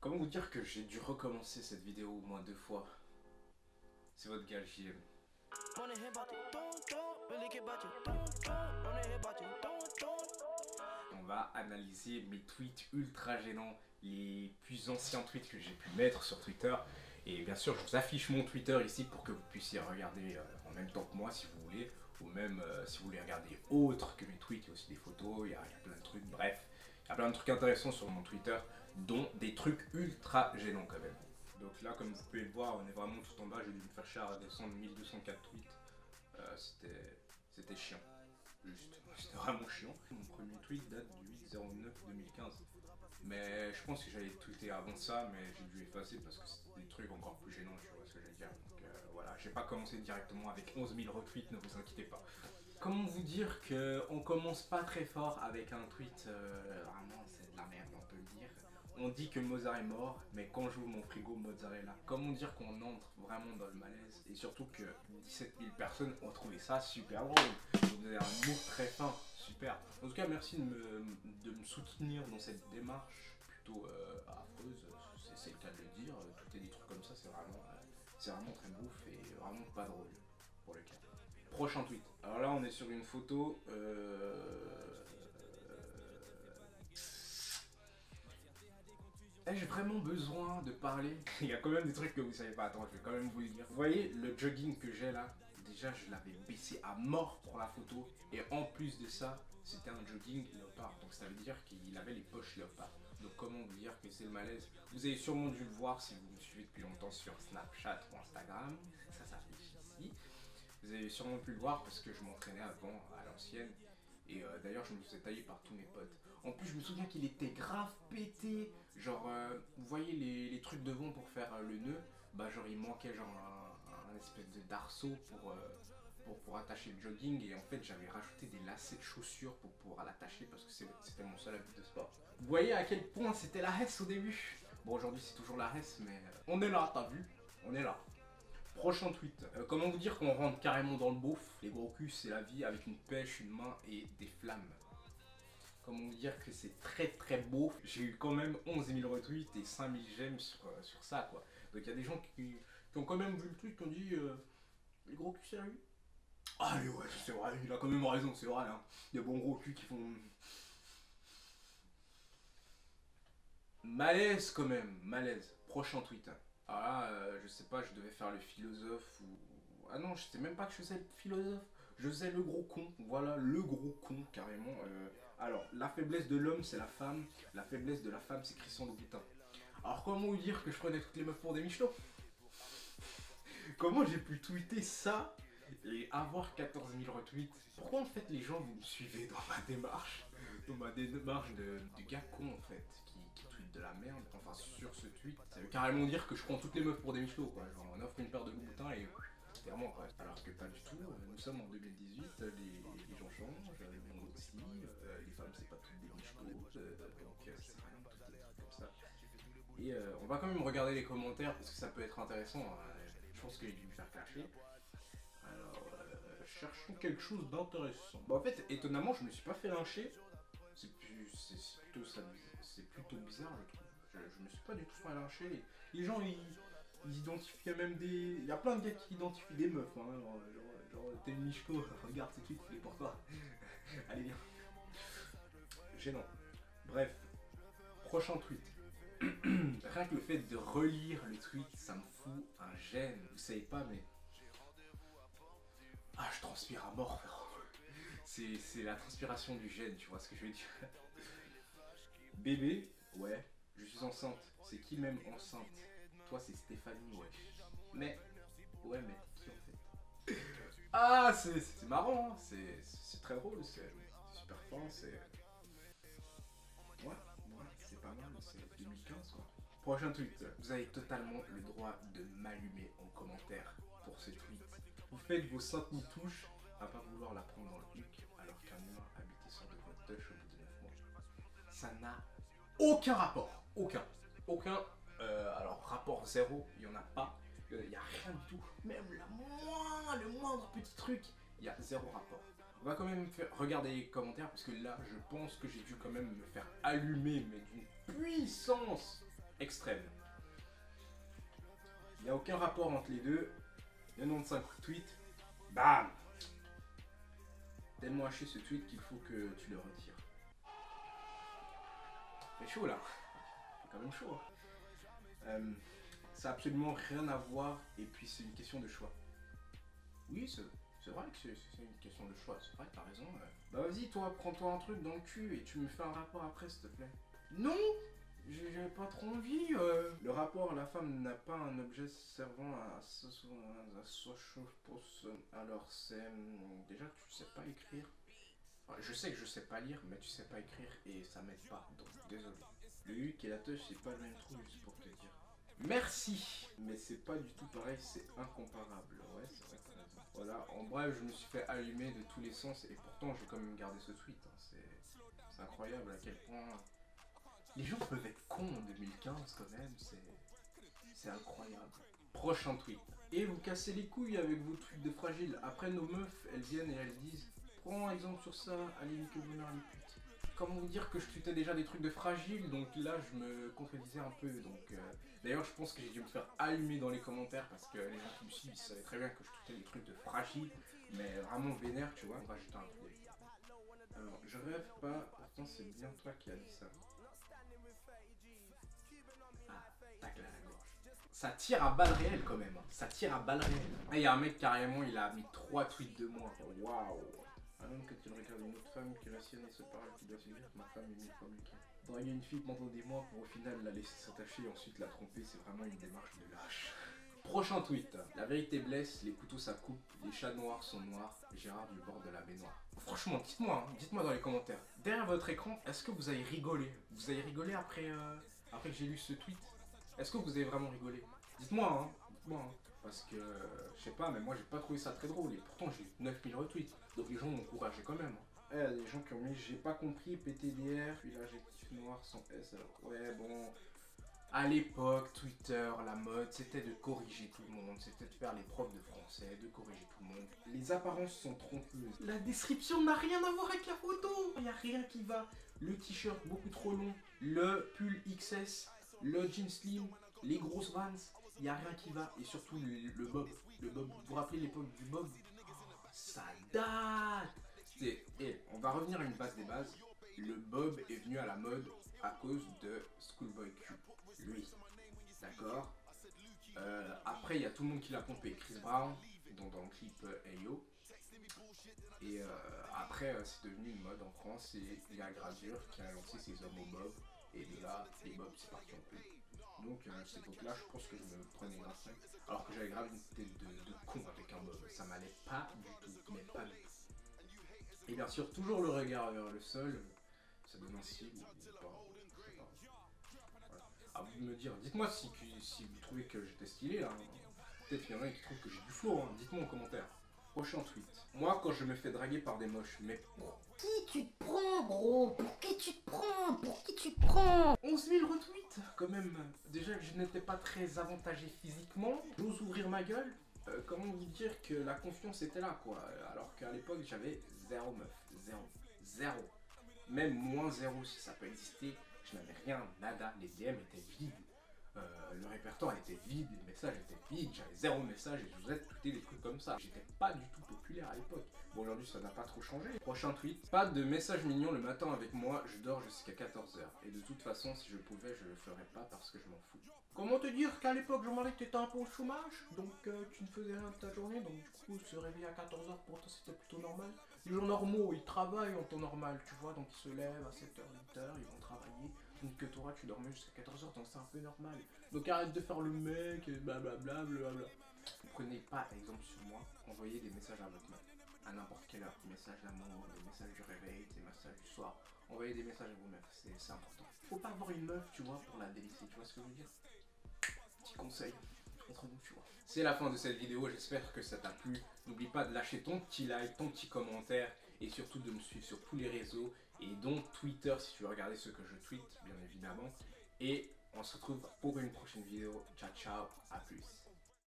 Comment vous dire que j'ai dû recommencer cette vidéo au moins 2 fois? C'est votre gars JM. On va analyser mes tweets ultra gênants, les plus anciens tweets que j'ai pu mettre sur Twitter. Et bien sûr, je vous affiche mon Twitter ici pour que vous puissiez regarder en même temps que moi si vous voulez. Ou même si vous voulez regarder autre que mes tweets, il y a aussi des photos, il y a plein de trucs, bref. Il y a plein de trucs intéressants sur mon Twitter, dont des trucs ultra gênants quand même. Donc là, comme vous pouvez le voir, on est vraiment tout en bas. J'ai dû me faire chier à descendre 1204 tweets. C'était chiant. Juste, c'était vraiment chiant. Mon premier tweet date du 8/09/2015. Mais je pense que j'avais tweeté avant ça, mais j'ai dû effacer parce que c'était des trucs encore plus gênants, tu vois ce que je veux dire. Donc voilà, j'ai pas commencé directement avec 11 000 retweets, ne vous inquiétez pas. Comment vous dire qu'on commence pas très fort avec un tweet, vraiment c'est de la merde, on peut le dire. On dit que Mozart est mort, mais quand j'ouvre mon frigo, Mozart est là. Comment dire qu'on entre vraiment dans le malaise, et surtout que 17 000 personnes ont trouvé ça super drôle. Vous avez un humour très fin, super. En tout cas, merci de me soutenir dans cette démarche plutôt affreuse, c'est le cas de le dire. Tout est des trucs comme ça, c'est vraiment très bouffe et vraiment pas drôle pour le cas. Prochain tweet. Alors là, on est sur une photo. Ai-je vraiment besoin de parler? Il y a quand même des trucs que vous savez pas. Attends, je vais quand même vous le dire. Vous voyez le jogging que j'ai là? Déjà, je l'avais baissé à mort pour la photo. Et en plus de ça, c'était un jogging léopard. Donc ça veut dire qu'il avait les poches léopard. Donc comment vous dire que c'est le malaise? Vous avez sûrement dû le voir si vous me suivez depuis longtemps sur Snapchat ou Instagram. Ça s'affiche ici. Vous avez sûrement pu le voir parce que je m'entraînais avant à l'ancienne. Et d'ailleurs, je me faisais tailler par tous mes potes. En plus, je me souviens qu'il était grave pété. Genre, vous voyez les trucs devant pour faire le nœud. Bah, genre, il manquait genre un espèce de d'arceau pour attacher le jogging. Et en fait, j'avais rajouté des lacets de chaussures pour pouvoir l'attacher parce que c'était mon seul habit de sport. Vous voyez à quel point c'était la hesse au début? Bon, aujourd'hui, c'est toujours la hesse, mais on est là, t'as vu? On est là. Prochain tweet. Comment vous dire qu'on rentre carrément dans le beauf? Les gros culs, c'est la vie avec une pêche, une main et des flammes. Comment vous dire que c'est très très beau? J'ai eu quand même 11 000 retweets et 5 000 j'aime sur ça, quoi. Donc il y a des gens qui ont quand même vu le tweet, qui ont dit les gros culs, sérieux? Ah mais ouais, c'est vrai, il a quand même raison, c'est vrai. Hein. Il y a bons gros culs qui font malaise quand même, malaise. Prochain tweet. Alors là, je sais pas, je devais faire le philosophe ou... Ah non, je sais même pas que je faisais le philosophe. Je faisais le gros con, voilà, le gros con, carrément. Alors, la faiblesse de l'homme, c'est la femme. La faiblesse de la femme, c'est Christian Louboutin. Alors, comment vous dire que je prenais toutes les meufs pour des michetots? Comment j'ai pu tweeter ça et avoir 14 000 retweets? Pourquoi en fait les gens vous me suivez dans ma démarche? Dans ma démarche de gars con en fait, qui tweet de la merde, enfin sur ce tweet. Ça veut carrément dire que je prends toutes les meufs pour des michetots quoi. Genre on offre une paire de Louboutin et clairement quoi. Alors que pas du tout, nous sommes en 2018, les gens changent, nous aussi, les femmes c'est pas toutes des michetots, donc ça sert à rien de tweeter des trucs comme ça. Et on va quand même regarder les commentaires parce que ça peut être intéressant. Hein. Je pense qu'il a dû me faire cacher. Alors, cherchons quelque chose d'intéressant. Bon, en fait, étonnamment, je me suis pas fait lyncher. C'est plutôt bizarre, je trouve. Je me suis pas du tout fait lyncher. Les gens, ils identifient même des. Il y a plein de gars qui identifient des meufs. Hein. Genre t'es une michto, regarde ces tweets, il est pour toi. Allez, viens. Gênant. Bref, prochain tweet. Rien que le fait de relire le tweet, ça me fout un gêne. Vous savez pas, mais. Ah, je transpire à mort, frérot. C'est la transpiration du gêne, tu vois ce que je veux dire. Bébé, ouais, je suis enceinte. C'est qui même enceinte? Toi, c'est Stéphanie, ouais. Mais, ouais, mais t'es qui en fait? Ah, c'est marrant, hein. C'est très drôle, c'est super fin, c'est. Ouais, c'est pas mal, c'est 2015 quoi. Prochain tweet. Vous avez totalement le droit de m'allumer en commentaire pour ce tweet. Vous faites vos 5000 touches à pas vouloir la prendre dans le huc alors qu'un humain habitait sur de votre touch au bout de 9 mois. Ça n'a aucun rapport. Aucun. Aucun. Alors, rapport zéro, il n'y en a pas. Il n'y a rien du tout. Même le moindre petit truc, il y a zéro rapport. On va quand même regarder les commentaires parce que là, je pense que j'ai dû quand même me faire allumer, mais d'une puissance. extrême. Il n'y a aucun rapport entre les deux. 95 tweets. Bam! Tellement haché ce tweet qu'il faut que tu le retires. C'est chaud là. C'est quand même chaud. Hein. Ça n'a absolument rien à voir et puis c'est une question de choix. Oui, c'est vrai que c'est une question de choix. C'est vrai, t'as raison. Bah vas-y, toi, prends-toi un truc dans le cul et tu me fais un rapport après, s'il te plaît. Non! J'ai pas trop envie. Le rapport, la femme n'a pas un objet servant à alors c'est... Déjà, tu sais pas écrire. Enfin, je sais que je sais pas lire, mais tu sais pas écrire et ça m'aide pas. Donc, désolé. Le huc et la touche, c'est pas le même trou, juste pour te dire. Merci! Mais c'est pas du tout pareil, c'est incomparable. Ouais, c'est vrai que t'as raison. Voilà, en bref, je me suis fait allumer de tous les sens et pourtant, j'ai quand même gardé ce tweet. Hein. C'est incroyable à quel point... Les gens peuvent être cons en 2015 quand même, c'est incroyable. Prochain tweet. Et vous cassez les couilles avec vos tweets de fragile. Après nos meufs, elles viennent et elles disent prends exemple sur ça, Aline que bonheur les putes. Comment vous dire que je tweetais déjà des trucs de fragile, donc là je me contredisais un peu. Donc d'ailleurs je pense que j'ai dû me faire allumer dans les commentaires parce que les gens qui me suivent ils savaient très bien que je tweetais des trucs de fragile, mais vraiment vénère, tu vois. On va jeter un coup. Alors je rêve pas, pourtant c'est bien toi qui as dit ça. Ça tire à balles réelles quand même, hein. Ça tire à balles réelles. Ah, il y a un mec carrément, il a mis 3 tweets de moi. Waouh. Un homme que tu regardes une autre femme que la sienne et se parle, qui doit se dire ma femme est 1000 fois mieux qu'elle. Draguer une fille pendant des mois pour au final la laisser s'attacher et ensuite la tromper, c'est vraiment une démarche de lâche. Prochain tweet. La vérité blesse, les couteaux ça coupe, les chats noirs sont noirs, Gérard du bord de la baignoire. Franchement, dites-moi, hein, dites-moi dans les commentaires. Derrière votre écran, est-ce que vous avez rigolé? Vous avez rigolé après que j'ai lu ce tweet? Est-ce que vous avez vraiment rigolé? Dites-moi, hein, dites-moi. Hein. Parce que, je sais pas, mais moi j'ai pas trouvé ça très drôle. Et pourtant j'ai eu 9000 retweets. Donc les gens m'ont encouragé quand même. Les gens qui ont mis j'ai pas compris, PTDR, puis l'adjectif noir sans S. Alors, ouais, bon. À l'époque, Twitter, la mode, c'était de corriger tout le monde. C'était de faire les profs de français, de corriger tout le monde. Les apparences sont trompeuses. La description n'a rien à voir avec la photo. Il n'y a rien qui va. Le t-shirt beaucoup trop long, le pull XS, le jean slim, les grosses vans, il n'y a rien qui va. Et surtout le bob. Le bob, vous vous rappelez l'époque du bob? Ça date. On va revenir à une base des bases. Le bob est venu à la mode à cause de Schoolboy Q. Lui. D'accord. Après, il y a tout le monde qui l'a pompé. Chris Brown, dont dans le clip Ayo. Et après, c'est devenu une mode en France. Et il y a Gradure qui a lancé ses hommes au bob. Et de là, les bobs, c'est parti en plus. Donc à cette époque-là, je pense que je me prenais grave ça. Alors que j'avais grave une tête de con avec un bob. Ça m'allait pas du tout, mais pas du tout. Et bien sûr, toujours le regard vers le sol. Ça donne un signe ou pas. Voilà. À vous de me dire. Dites-moi si vous trouvez que j'étais stylé là. Peut-être qu'il y en a qui trouvent que j'ai du flow. Hein. Dites-moi en commentaire. Prochain tweet. Moi, quand je me fais draguer par des moches, mais pour qui tu te prends, gros? Pour qui tu te prends? Pour qui tu te prends? 11 000 retweets quand même. Déjà que je n'étais pas très avantagé physiquement, j'ose ouvrir ma gueule. Comment vous dire que la confiance était là, quoi. Alors qu'à l'époque, j'avais 0 meuf. 0. 0. Même moins 0 si ça peut exister. Je n'avais rien, nada. Les DM étaient vides. Le répertoire était vide, les messages étaient vides, j'avais 0 message et je vous ai tweeté des trucs comme ça. J'étais pas du tout populaire à l'époque. Bon, aujourd'hui ça n'a pas trop changé. Prochain tweet. Pas de message mignon le matin avec moi, je dors jusqu'à 14h. Et de toute façon, si je pouvais, je le ferais pas parce que je m'en fous. Comment te dire qu'à l'époque, Jean-Marie, t'étais un peu au chômage, donc tu ne faisais rien de ta journée, donc du coup, se réveiller à 14h pour toi c'était plutôt normal. Les gens normaux, ils travaillent en temps normal, tu vois, donc ils se lèvent à 7h, 8h, ils vont travailler. Donc que toi tu dormais jusqu'à 14h, donc c'est un peu normal. Donc arrête de faire le mec, et blablabla, blablabla. Prenez pas exemple sur moi, envoyez des messages à votre meuf, à n'importe quelle heure. Des messages d'amour, des messages du réveil, des messages du soir. Envoyez des messages à vos meufs, c'est important. Faut pas avoir une meuf, tu vois, pour la délaisser, tu vois ce que je veux dire? Petit conseil entre nous, tu vois. C'est la fin de cette vidéo, j'espère que ça t'a plu. N'oublie pas de lâcher ton petit like, ton petit commentaire et surtout de me suivre sur tous les réseaux et donc Twitter si tu veux regarder ce que je tweete, bien évidemment. Et on se retrouve pour une prochaine vidéo. Ciao, ciao, à plus.